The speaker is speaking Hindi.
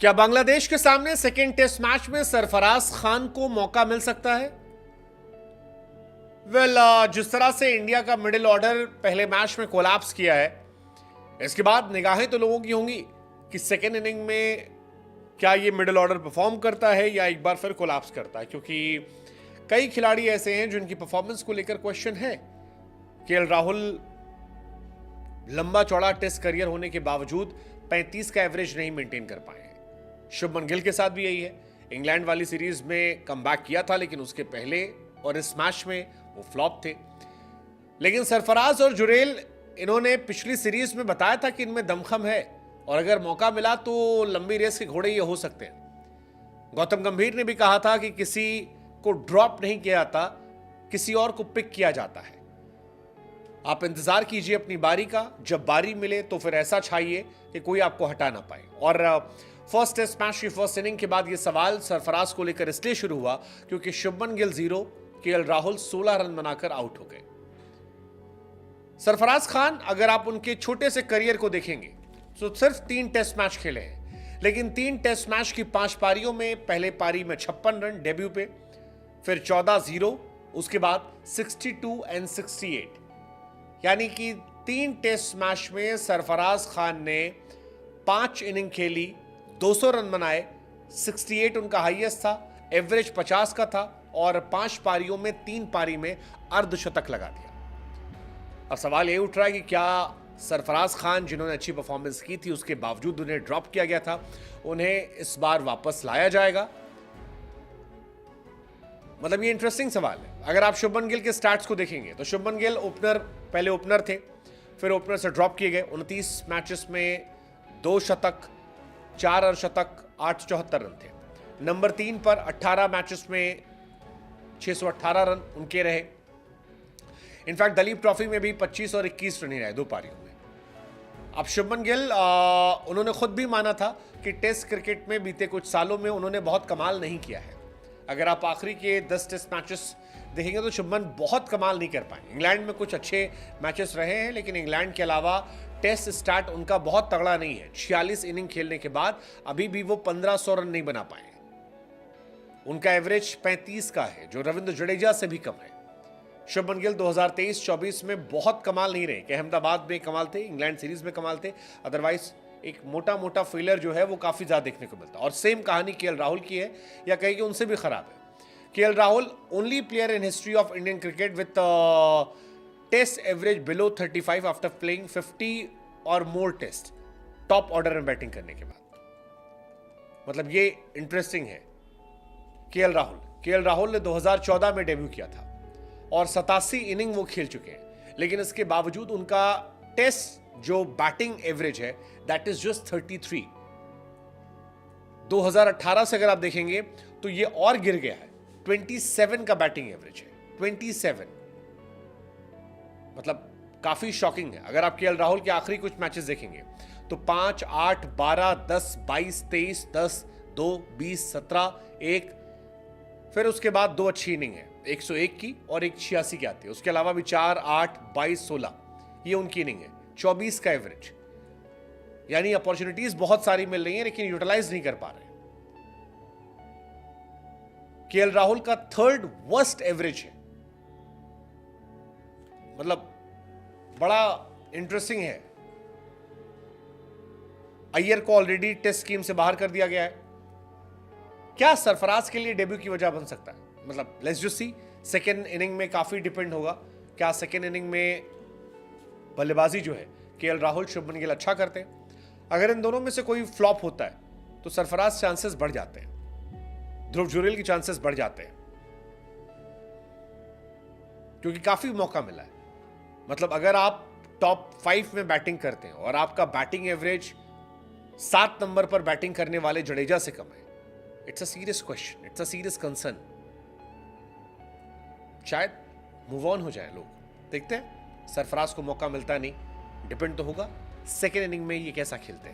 क्या बांग्लादेश के सामने सेकेंड टेस्ट मैच में सरफराज खान को मौका मिल सकता है? जिस तरह से इंडिया का मिडिल ऑर्डर पहले मैच में कोलैप्स किया है, इसके बाद निगाहें तो लोगों की होंगी कि सेकेंड इनिंग में क्या ये मिडिल ऑर्डर परफॉर्म करता है या एक बार फिर कोलैप्स करता है, क्योंकि कई खिलाड़ी ऐसे हैं जिनकी परफॉर्मेंस को लेकर क्वेश्चन है। केएल राहुल लंबा चौड़ा टेस्ट करियर होने के बावजूद 35 का एवरेज नहीं मेंटेन कर पाए हैं। शुभमन गिल के साथ भी यही है। इंग्लैंड वाली सीरीज में कमबैक किया था, लेकिन उसके पहले और इस मैच में वो फ्लॉप थे। लेकिन सरफराज और जुरेल, इन्होंने पिछली सीरीज में बताया था कि इनमें दमखम है और अगर मौका मिला तो लंबी रेस के घोड़े ये हो सकते हैं। गौतम गंभीर ने भी कहा था कि किसी को ड्रॉप नहीं किया जाता, किसी और को पिक किया जाता है। आप इंतजार कीजिए अपनी बारी का, जब बारी मिले तो फिर ऐसा छाइए कि कोई आपको हटा ना पाए। और फर्स्ट टेस्ट मैच की फर्स्ट इनिंग के बाद यह सवाल सरफराज को लेकर इसलिए शुरू हुआ क्योंकि शुभमन गिल 0, केएल राहुल 16 रन बनाकर आउट हो गए। सरफराज खान, अगर आप उनके छोटे से करियर को देखेंगे तो सिर्फ 3 टेस्ट मैच खेले हैं, लेकिन 3 टेस्ट मैच की 5 पारियों में पहले पारी में 56 रन डेब्यू पे, फिर 14-0, उसके बाद 62 और 68, यानी कि 3 टेस्ट मैच में सरफराज खान ने 5 इनिंग खेली, 200 रन बनाए, 68 उनका हाईएस्ट था, एवरेज 50 का था और 5 पारियों में 3 पारी में अर्धशतक लगा दिया। अब सवाल ये उठ रहा है कि क्या सरफराज खान, जिन्होंने अच्छी परफॉर्मेंस की थी उसके बावजूद उन्हें ड्रॉप किया गया था, उन्हें इस बार वापस लाया जाएगा? मतलब ये इंटरेस्टिंग सवाल है। अगर आप शुभमन गिल के स्टैट्स को देखेंगे तो शुभमन गिल पहले ओपनर थे, फिर ओपनर से ड्रॉप किए गए। 29 मैचेस में 2 शतक, 4 अर्धशतक, 874 रन थे। नंबर 3 पर 18 मैचेस में 618 रन उनके रहे। इनफैक्ट दलीप ट्रॉफी में भी 25 और 21 रन ही रहे 2 पारियों में। अब शुभमन गिल, उन्होंने खुद भी माना था कि टेस्ट क्रिकेट में बीते कुछ सालों में उन्होंने बहुत कमाल नहीं किया है। अगर आप आखिरी के 10 टेस्ट मैचेस देखेंगे तो शुभमन बहुत कमाल नहीं कर पाए। इंग्लैंड में कुछ अच्छे मैचेस रहे हैं, लेकिन इंग्लैंड के अलावा टेस्ट स्टार्ट उनका बहुत तगड़ा नहीं है। 46 इनिंग खेलने के बाद अभी भी वो 1500 रन नहीं बना पाए। उनका एवरेज 35 का है, जो रविंद्र जडेजा से भी कम है। शुभमन गिल 2023-24 में बहुत कमाल नहीं रहे कि अहमदाबाद में कमाल थे, इंग्लैंड सीरीज में कमाल थे, अदरवाइज एक मोटा मोटा फेलियर जो है वो काफी ज्यादा देखने को मिलता है। और सेम कहानी केएल राहुल की है, या कहीं कि उनसे भी खराब है। KL Rahul only player in history of Indian cricket with test average below 35 after playing 50 और मोर टेस्ट, टॉप ऑर्डर में बैटिंग करने के बाद। मतलब ये इंटरेस्टिंग है। केएल राहुल ने 2014 में डेब्यू किया था और 87 इनिंग वो खेल चुके हैं, लेकिन इसके बावजूद उनका टेस्ट जो बैटिंग एवरेज है दैट इज जस्ट 33। 2018 से अगर आप देखेंगे तो ये और गिर गया है, 27 का बैटिंग एवरेज है, 27। मतलब काफी शॉकिंग है। अगर आप केएल राहुल के आखिरी कुछ मैचेस देखेंगे तो 5, 8, 12, 10, 22, 23, 10, 2, 20, 17, 1, फिर उसके बाद 2 अच्छी इनिंग है, 101 की और एक 86 की आती है। उसके अलावा भी 4, 8, 22, 16 ये उनकी इनिंग है, 24 का एवरेज। यानी अपॉर्चुनिटीज बहुत सारी मिल रही हैं, लेकिन यूटिलाइज नहीं कर पा रहे। केएल राहुल का 3rd वर्स्ट एवरेज है। मतलब बड़ा इंटरेस्टिंग है। अय्यर को ऑलरेडी टेस्ट स्कीम से बाहर कर दिया गया है। क्या सरफराज के लिए डेब्यू की वजह बन सकता है? मतलब let's just see. Second inning में काफी डिपेंड होगा। क्या सेकेंड इनिंग में बल्लेबाजी जो है केएल राहुल, शुभमन गिल अच्छा करते हैं? अगर इन दोनों में से कोई फ्लॉप होता है तो सरफराज चांसेस बढ़ जाते हैं, ध्रुव जुरेल की चांसेस बढ़ जाते हैं, क्योंकि काफी मौका मिला है। मतलब अगर आप टॉप 5 में बैटिंग करते हैं और आपका बैटिंग एवरेज 7 नंबर पर बैटिंग करने वाले जडेजा से कम है, it's a serious question, it's a serious concern. शायद मूव ऑन हो जाए लोग। देखते हैं, सरफराज को मौका मिलता नहीं, डिपेंड तो होगा सेकेंड इनिंग में ये कैसा खेलते हैं।